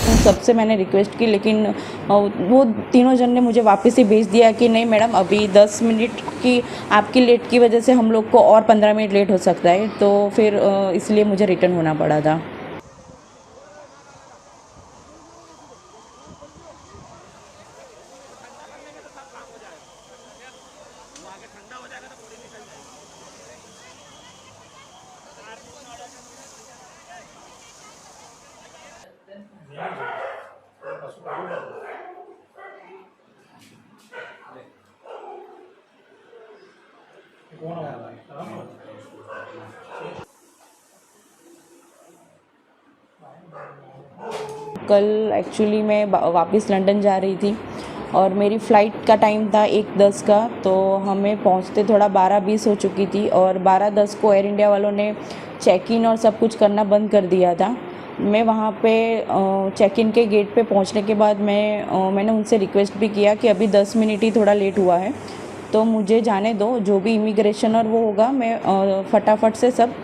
उन सबसे मैंने रिक्वेस्ट की, लेकिन वो तीनों जन ने मुझे वापस ही भेज दिया कि नहीं मैडम, अभी 10 मिनट की आपकी लेट की वजह से हम लोग को और 15 मिनट लेट हो सकता है। तो फिर इसलिए मुझे रिटर्न होना पड़ा था। कल एक्चुअली मैं वापस लंदन जा रही थी और मेरी फ़्लाइट का टाइम था 1:10 का। तो हमें पहुंचते थोड़ा 12:20 हो चुकी थी और 12:10 को एयर इंडिया वालों ने चेक इन और सब कुछ करना बंद कर दिया था। मैं वहाँ पे चेक इन के गेट पे पहुँचने के बाद मैंने उनसे रिक्वेस्ट भी किया कि अभी 10 मिनट ही थोड़ा लेट हुआ है, तो मुझे जाने दो, जो भी इमिग्रेशन और वो होगा मैं फटाफट से सब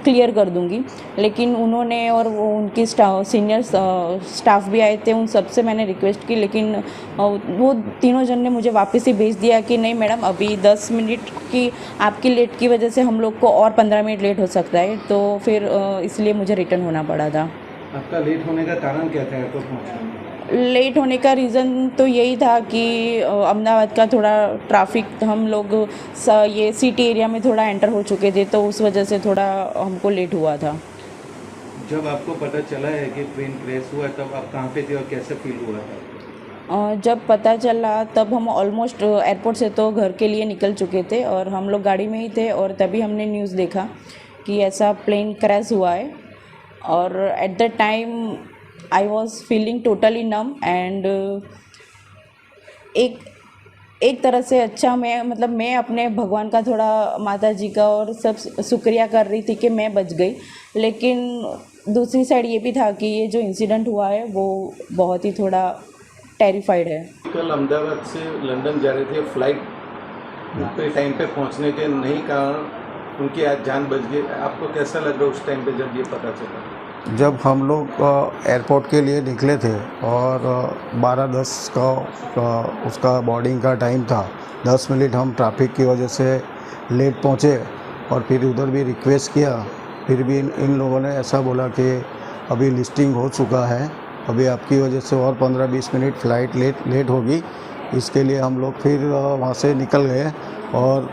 क्लियर कर दूंगी। लेकिन उन्होंने और वो उनकी सीनियर स्टाफ भी आए थे, उन सब से मैंने रिक्वेस्ट की, लेकिन वो तीनों जन ने मुझे वापस ही भेज दिया कि नहीं मैडम, अभी 10 मिनट की आपकी लेट की वजह से हम लोग को और 15 मिनट लेट हो सकता है। तो फिर इसलिए मुझे रिटर्न होना पड़ा था। आपका लेट होने का कारण क्या था एयरपोर्ट पहुँचने? लेट होने का रीज़न तो यही था कि अहमदाबाद का थोड़ा ट्रैफिक, हम लोग ये सिटी एरिया में थोड़ा एंटर हो चुके थे, तो उस वजह से थोड़ा हमको लेट हुआ था। जब आपको पता चला है कि ट्रेन क्रैश हुआ तब आप कहाँ पे थे और कैसे फील हुआ था? जब पता चला तब हम ऑलमोस्ट एयरपोर्ट से तो घर के लिए निकल चुके थे और हम लोग गाड़ी में ही थे, और तभी हमने न्यूज़ देखा कि ऐसा प्लेन क्रैश हुआ है। और at the time I was feeling totally num and एक तरह से अच्छा, मैं अपने भगवान का, थोड़ा माता जी का और सब शुक्रिया कर रही थी कि मैं बच गई। लेकिन दूसरी साइड ये भी था कि ये जो इंसिडेंट हुआ है वो बहुत ही थोड़ा टेरिफाइड है। कल अहमदाबाद से लंदन जा रहे थे, फ्लाइट पे टाइम पे पहुंचने के नहीं कारण उनकी आज जान बच गई। आपको कैसा लग रहा उस टाइम पे जब ये पता चला? जब हम लोग एयरपोर्ट के लिए निकले थे और 12:10 का उसका बोर्डिंग का टाइम था, 10 मिनट हम ट्रैफिक की वजह से लेट पहुँचे और फिर उधर भी रिक्वेस्ट किया, फिर भी इन लोगों ने ऐसा बोला कि अभी लिस्टिंग हो चुका है, अभी आपकी वजह से और 15-20 मिनट फ़्लाइट लेट होगी। इसके लिए हम लोग फिर वहाँ से निकल गए और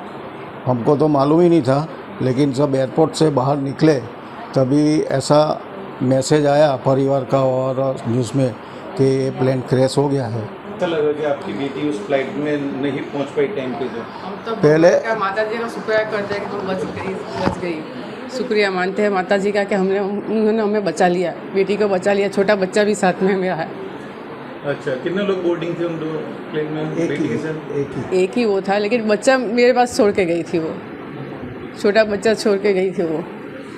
हमको तो मालूम ही नहीं था, लेकिन जब एयरपोर्ट से बाहर निकले तभी ऐसा मैसेज आया परिवार का और न्यूज़ में कि ये प्लेन क्रैश हो गया है। ऐसा लगा कि आपकी बेटी उस फ्लाइट में नहीं पहुंच पाई टाइम पे? जो हम तो पहले माता जी का शुक्रिया करते हैं कि तुम बच गई। शुक्रिया मानते हैं माता जी का कि उन्होंने हमें बचा लिया, बेटी को बचा लिया। छोटा बच्चा भी साथ में मेरा है। अच्छा, कितने लोग बोर्डिंग थे उन दो प्लेन में? एक ही वो था, लेकिन बच्चा मेरे पास छोड़ के गई थी। वो छोटा बच्चा छोड़ के गई थी। वो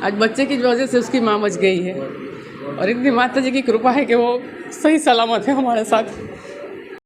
आज बच्चे की वजह से उसकी माँ बच गई है और इतनी माता जी की कृपा है कि वो सही सलामत है हमारे साथ।